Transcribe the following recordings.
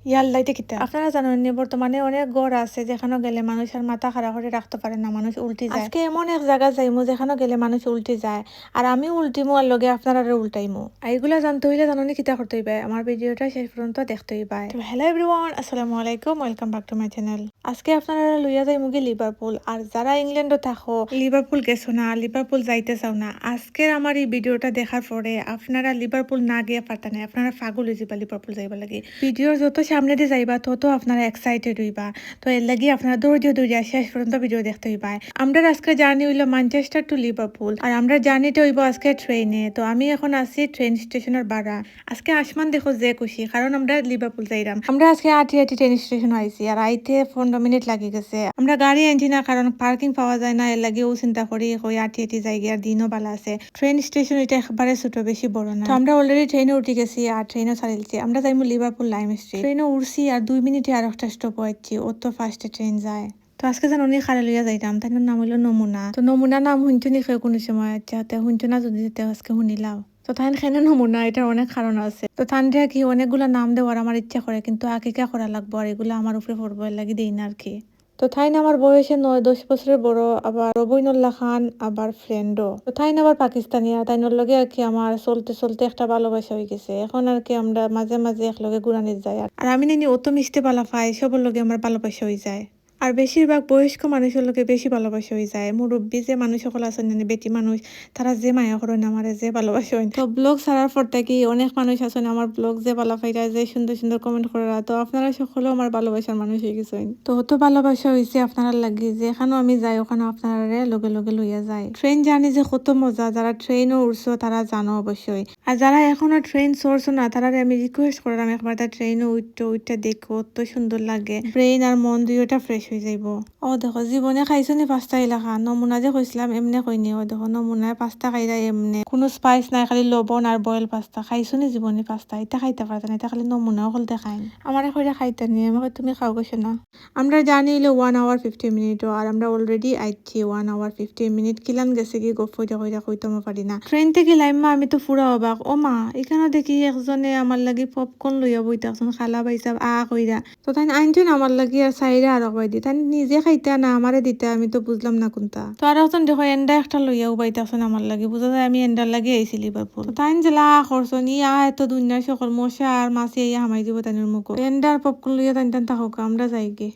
ইয়াল্লাইতে কিতা আপনারা জানেন বর্তমানে অনেক গড় আছে যেখানে গেলে মানুষ আর মাথা খাড়া করে রাখতে পারে না, মানুষ উল্টি যায়। আজকে এমন এক জায়গা যাইমু যেখানে গেলে মানুষ উল্টি যায়, আর আমি উল্টিমু আর লগে আপনারা উল্টাইমু। এইগুলা জানতে হইলে জানি কিতা করতে হইবে, আমার ভিডিওটা শেষ পর্যন্ত দেখতে হইবে। তো হ্যালো এভরিওয়ান, আসসালামু আলাইকুম, welcome back to my channel. আজকে আপনারা লইয়া যাইমু কি লিভারপুল। আর যারা ইংল্যান্ডে থাকো, লিভারপুল গেছো না, লিভারপুল যাইতে চাও না, আজকের আমার এই ভিডিওটা দেখার পরে আপনারা লিভারপুল না গিয়ে পারতা না, আপনারা পাগল হয়ে যাবা লিভারপুল যাইবা লাগে। ভিডিওর যত সামনে দিয়ে যাইবা তত আপনারা এক্সাইটেড হইবা, তো এর লাগি আপনারা দৌড়িয়া শেষ পর্যন্ত ভিডিও দেখতে হইবা। আমরা আজকে জার্নি হইলো ম্যানচেস্টার টু লিভারপুল, আর আমরা জার্নিটা হইব আজকে ট্রেনে। তো আমি এখন আছি ট্রেন স্টেশনের বাড়া। আজকে আসমান দেখো যে খুশি, কারণ আমরা লিভারপুল যাইরাম। আমরা আজকে আটি ট্রেন স্টেশন আইছি, আর আইতে 15 মিনিট লাগি গেছে। আমরা গাড়ি আনছি না, কারণ পার্কিং পাওয়া যায় না, এর লাগি ও চিন্তা করি হই আটি যাই গিয়ে। আর দিনও ভালো আছে, ট্রেন স্টেশন এটা একবারে ছোট, বেশি বড় না। তো আমরা অলরেডি ট্রেনে উঠে গেছি, আর ট্রেনও ছাড়িলছি। আমরা যাইমু লিভারপুল লাইম স্ট্রিট। ট্রেনে উঠছি আর 2 মিনিটে আর একটা স্টপ হয়েছি, অত ফাস্টে ট্রেন যায়। তো আজকে যেন অনেক খালে লইয়া যাইতাম, তাই নাম হইলো নমুনা। তো নমুনা নাম শুনছো নি কোনো সময়? আচ্ছা শুনছো না যদি আজকে শুনিলাও। তো তাই খেনে নমুনা, এটার অনেক কারণ আছে। তো তানটা কি অনেকগুলা নাম দেওয়ার আমার ইচ্ছা করে, কিন্তু আকিকা করা লাগবো, আর এগুলো আমার উপরে পড়বো, এর লাগি দেই না আর কি। তো থাইন আমার বয়সে 9-10 বছরের বড়, আবার রবীন্দ্রনাথ খান, আবার ফ্রেন্ডও। তো থাইন আবার পাকিস্তানি, আর তাইনোর লগে আর কি আমার চলতে চলতে একটা ভালোবাসা হয়ে গেছে। এখন আর কি আমরা মাঝে মাঝে একলগে ঘুরানি যাই, আর আমি নানি অত মিশতে ভালো পাই, সবার লগে আমার ভালোবাসা হয়ে যায়। আর বেশিরভাগ বয়স্ক মানুষের লোকে বেশি ভালোবাসা হয়ে যায়। মুরব্বী যে মানুষ সকল আছেন, বেটি মানুষ, তারা যে মায়া করেন আমারে, যে ভালোবাসা হয়। তো ব্লগ ছাড়ার পর থেকে অনেক মানুষ আছেন আমার ব্লগ যে ভালো পাইরা, যে সুন্দর সুন্দর কমেন্ট করা। তো আপনারা সকলেও আমার ভালোবাসার মানুষ হয়ে গেছেন। তো অত ভালোবাসা হয়েছে আপনারা লাগি, যেখানেও আমি যাই ওখানে আপনারা লগে লগে লইয়া যায়। ট্রেন জার্নি যে কত মজা, যারা ট্রেনও উঠছো তারা জানো অবশ্যই। আর যারা এখনো ট্রেন চড়ছো না, তারা আমি রিকোয়েস্ট করলাম একবার ট্রেনে উঠতে দেখো, অত সুন্দর লাগে। ব্রেইন আর মন দুইটা ফ্রেশ হয়ে যাইব। ও দেখো জীবনে খাইছো নি 5টা এলাকা। নমুনা যে কইছিলাম এমনি কইনি। ও দেখো নমুনায় 5টা খাইরা এমনি, কোনো স্পাইস নাই, খালি লবণ আর বয়েল পাস্তা। খাইছো নি জীবনে 5টা? এটা খাইতে পারত না, এটা খালি নমুনাও হলতে খাইন। আমার কইরা খাইতে নি, আমাকে তুমি খাও গেছো না। আমরা জানি হইলো 1 hour 50 মিনিট, আর আমরা অলরেডি আইছি 1 hour 50 মিনিট। কিলান গেছে কি গপ কইরা কইতাম পারি না। ট্রেন থেকে লাইমা আমি তো ফুরা অবাক। ও মা, এখানে দেখি একজনে আমার লাগি পপকর্ন লইয়া বইতাছেন, খালা বাইসা কইরা। তো তাই আইনছেন আমার লাগি, আর সাইরে আর কই দি তাই নিজে খাইতা না আমারে দিতে, আমি তো বুঝলাম না কোনটা। তো আর একজন দেখো এন্ডা একটা লইয়াও বাইতাছেন আমার লাগি, বুঝা যায় আমি এন্ডার লাগি আইছি লিভারপুল। তাই জেলা করছেন ইয়া এত দুনিয়ার সকল মশা আর মাছে ইয়া হামাই দিব তাইনের মুখ। এন্ডার পপকর্ন লইয়া টান থাকুক, আমরা যাই গে।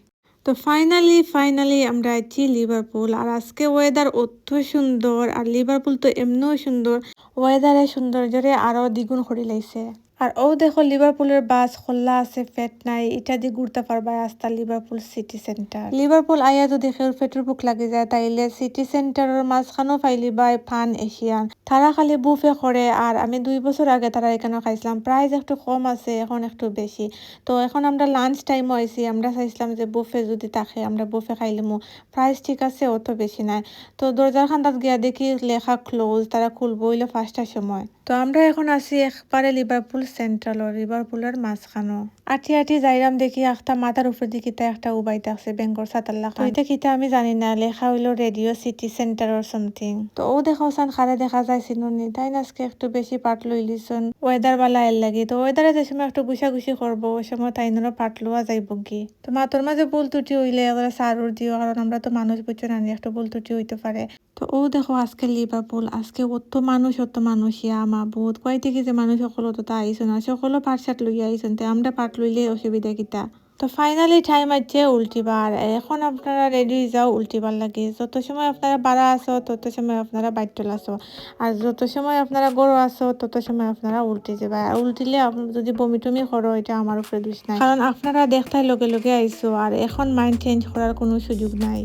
তো ফাইনালি আমরা আছি লিভারপুল। আর আজকে ওয়েদার অত সুন্দর, আর লিভারপুল তো এমনিও সুন্দর, ওয়েদারে সৌন্দর্যরে আরো দ্বিগুণ করে লাইছে। আর ও দেখো লিভারপুলের বাস খোলা আছে, ফেট নাই, এটা দিয়ে ঘুরতে পারবা রাস্তা লিভারপুল সিটি সেন্টার। লিভারপুল আইয়া যদি খের পেট্রোল বুক লাগে যায়, তাইলে সিটি সেন্টারের মাঝখানেও ফাইলি বাই ফান এশিয়ান, তারা খালি বুফে করে। আর আমি 2 বছর আগে তারা এখানে খাইছিলাম, প্রাইস একটু কম আছে, এখন একটু বেশি। তো এখন আমরা লাঞ্চ টাইম হয়েছি, আমরা চাইছিলাম যে বুফে যদি থাকে আমরা বুফে খাইলামু। প্রাইস ঠিক আছে, অত বেশি নাই। তো দরজার খান্দাত গিয়া দেখি লেখা ক্লোজ, তারা খুলবো হইলো 5টার সময়। তো আমরা এখন আছি একবারে লিভারপুল সেন্ট্রাল, লিভারপুলের মাঝখানো। আটি যাইরাম দেখি একটা মাথার উপর দিকে একটা উবাইতে আছে বেঙ্গর সাতাল্লা খান। ওইটা কিতা আমি জানি না, লেখা হইলো radio city centre or something. তো ও দেখাও সান খারে দেখা যাইছিল নি, তাই আজকে একটু বেশি পাট লইলিছন ওয়েদার বালা এর লাগি। তো ওয়েদারে যে সময় একটু গুছাগুছি করবো, ওই সময় তাইনেরও পাট লওয়া যাইব কি। তো মাতর মাঝে ভুল ত্রুটি হইলে এবার সারুর দিও, কারণ আমরা তো মানুষ বুঝছো না, একটু ভুল ত্রুটি হইতে পারে। তো ও দেখো আজকে লিভারপুল, আজকে অত মানুষ ইয়া বহুত কয় থেকে যে মানুষ সকল তো তা আইসো না, সকলও পাট শার্ট লইয়া আইসন, তো আমরা পাট লইলে অসুবিধা কিতা। তো ফাইনালি টাইম আছে উল্টিবার। এখন আপনারা রেডি যাও উল্টিবার লাগে। যত সময় আপনারা বাড়া আসো তত সময় আপনারা বাইটল আসো, আর যত সময় আপনারা গরু আসো তত সময় আপনারা উল্টে যাবে। আর উল্টিলে যদি বমি টমি করো, এটা আমার উপরে দোষ নাই, কারণ আপনারা দেখতাই লগে লগে আইসো, আর এখন মাইন্ড চেঞ্জ করার কোনো সুযোগ নাই।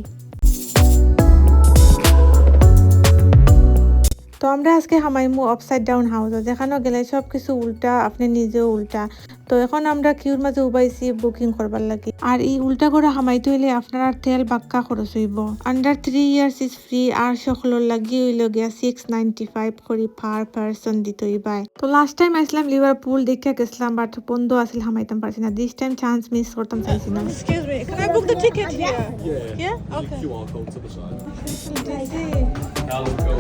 তো আমরা আজকে হামাইমু আপসাইড ডাউন হাউস, যেখানেও গেলে সব কিছু উল্টা, আপনি নিজেও উল্টা। তো এখন আমরা কিউর মাঝে উবাইছি বুকিং করবার লাগে। আর এই উল্টা করে হামাইতে হইলে আপনার তেল বাক্কা খরচ হইব। আন্ডার 3 ইয়ার্স ইজ ফ্রি, আর সকলের লাগি হইল গিয়া 695 করি পার পারসন দিতে হইবাই। তো লাস্ট টাইম আসলাম লিভারপুল দেখে গেছিলাম, বাট বন্ধ আছিল, হামাইতাম পারছি না। দিস টাইম চান্স মিস করতাম চাইছি না। Excuse me, can I book the ticket here? Yeah? Okay. QR code to the side. Now let's go.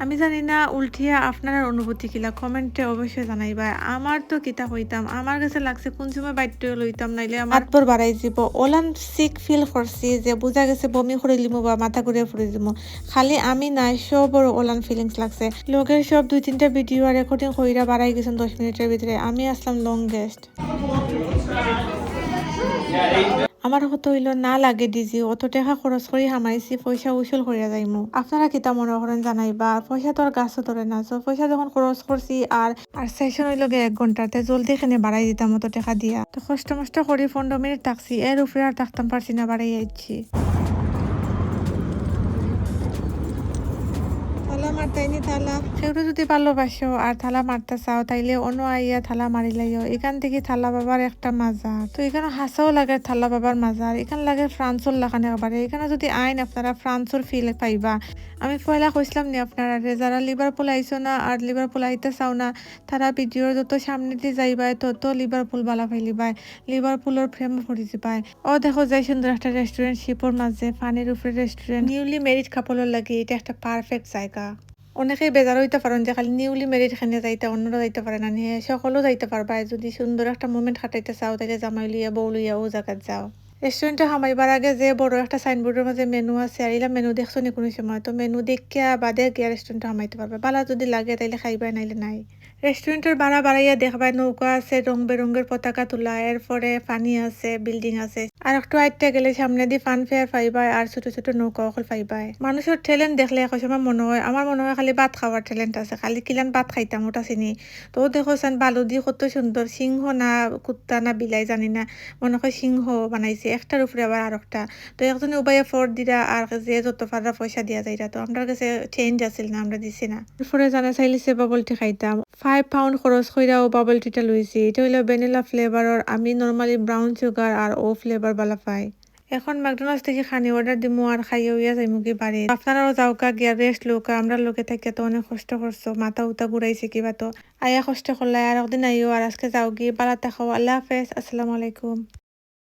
আমি জানি না উল্টিয়া আপনার অনুভূতি কিলা কমেন্টে অবশ্যই জানাইবা। আমার তো কিতা হইতাম, আমার কাছে লাগছে কোন সময় বাইট লইতাম, নাইলে আমার হাতপর বাড়াই যাব। ওলান সিক ফিল করছি যে বোঝা গেছে বমি করে লিমু বা মাথা ঘুরে ফুরে দিমু। খালি আমি নাই, সবর ওলান ফিলিংস লাগছে। লগের সব 2-3টা ভিডিও আর রেকর্ডিং কইরা বাড়াই গেছেন 10 মিনিটের ভিতরে। আমি আসলাম লংগেস্ট। আমার হতো হইল না লাগে ডিজি, অত টাকা খরচ করি হামাইছি, পয়সা উসুল করিয়া যাইমু। আপনারা কিতা মনে করেন জানাইবা। পয়সা তো আর গাছও ধরে না, তো পয়সা যখন খরচ করছি আর সেশন হইল 1 ঘন্টাতে জলদি এখানে বাড়াই দিতাম অত টাকা দিয়া। তো কষ্ট মষ্ট করি 15 মিনিট থাকছি, এর উপরে আর থাকতাম পারছি না, বাড়াই আইছি। থালা মারতাইনি থালা। কেউ যদি ভালোবাসো আর থালা মারতে চাও তাইলে অন্য আইয়া থালা মারিলাইও। এখান থেকে থালা বাবার একটা মাজার, তো এখানে হাসাও লাগে থালা বাবার মাজার। এখানে লাগে ফ্রান্সর লাগানে একবারে। এখানে যদি আইন আপনারা ফ্রান্সর ফিল পাইবা। আমি পয়লা কইছিলাম নি আপনারা যারা লিভারপুল আইসো না আর লিভারপুল আইতে চাও না, তারা ভিডিওর যত সামনে দিয়ে যাইবাই তত লিভারপুল বালা ফাইলিবাই, লিভারপুলের প্রেম পড়ি যাবাই। ও দেখো যাই সুন্দর একটা রেস্টুরেন্ট, শিপর মাঝে পানির উপরে রেস্টুরেন্ট। নিউলি মেরিড কাপলের লাগে এটা একটা পারফেক্ট জায়গা। অনেকেই বেজার হইতে পারেন যে খালি নিউলি মেরিড খানে যাইতে, অন্যরা যাইতে পারে না নিয়ে, সকলেও যাইতে পারবা। যদি সুন্দর একটা মোমেন্ট কাটাইতে চাও তাইলে জামাই লইয়া বউ লইয়া ও জায়গায় যাও। রেস্টুরেন্টে হামাইবার আগে যে বড় একটা সাইনবোর্ডের মাঝে মেনু আছে, আর এলা মেনু দেখছো নি কোনো সময়? তো মেনু দেখিয়া বাদে গিয়া রেস্টুরেন্টে হামাইতে পারবা। বালা যদি লাগে তাইলে খাইবাই, নাইলে নাই। রেস্টুরেন্টের বাড়া বাড়াইয়া দেখবাই নৌকা আছে, রং বেরঙের পতাকা তোলা, এরপরে পানি আছে, বিল্ডিং আছে। আর একটু আইটটা গেলে সামনে দিয়ে ফান ফেয়ার পাইবাই আর ছোট ছোট নৌকা অকল পাইবাই। মানুষের ট্যালেন্ট দেখলে এক সময় মনে হয়, আমার মনে হয় খালি ভাত খাওয়ার ট্যালেন্ট আছে, খালি কিলান ভাত খাইতাম ওটা চিনি। তো দেখো চান বালু দিয়ে কত সুন্দর, সিংহ না কুত্তা না বিলাই জানি না, মনে হয় সিংহ বানাইছে, একটার উপরে আবার আর একটা। তো একজনে উবাইয়া ফর দিরা আর যে যত পাররা পয়সা দিয়া যাইরা। তো আমরা কাছে চেঞ্জ আছিল না, আমরা দিছি না। এরপরে জানা চাইলিছে বাবল টি খাইতাম। 5 পাউন্ড খরচ কইরাও বাবল টিটা লইছি। এটা হইলো ভ্যানিলা ফ্লেভারের। আমি নর্মালি ব্রাউন সুগার আর ও ফ্লেভার বালা পাই। এখন ম্যাকডোনাল্ডস থেকে খানি অর্ডার দিমু আর খাইয়া হইয়া যাইমু কি বাড়ি। আপনারাও যাওকা গিয়া রেস্ট লৌকা। আমরা লোকে থাকিয়া তো অনেক কষ্ট করছো, মাথা উতা ঘুরাইছে কিবা। তো আয়া কষ্ট করলাই আর একদিন আইও। আর আজকে যাও গিয়ে বালাতে খাও। আল্লাহ হাফেজ, আসসালামু আলাইকুম।